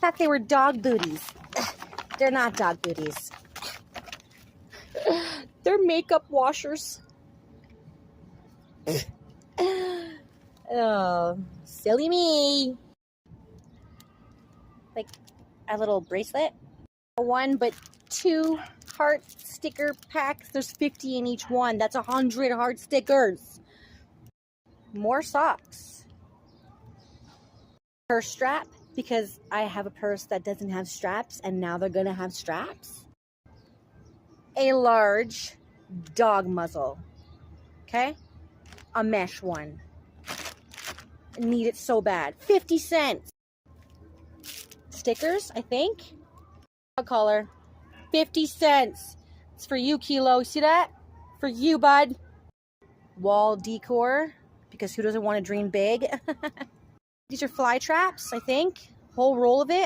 Thought they were dog booties. They're not dog booties. They're makeup washers. Oh, silly me. Like a little bracelet. One, but 2 heart sticker packs. There's 50 in each one. That's 100 heart stickers. More socks. Purse strap, because I have a purse that doesn't have straps, and now they're gonna have straps. A large dog muzzle. Okay? A mesh one. Need it so bad. 50 cents. Stickers, I think. Dog collar. 50 cents. It's for you, Kilo. See that? For you, bud. Wall decor, because who doesn't want to dream big? These are fly traps, I think. Whole roll of it.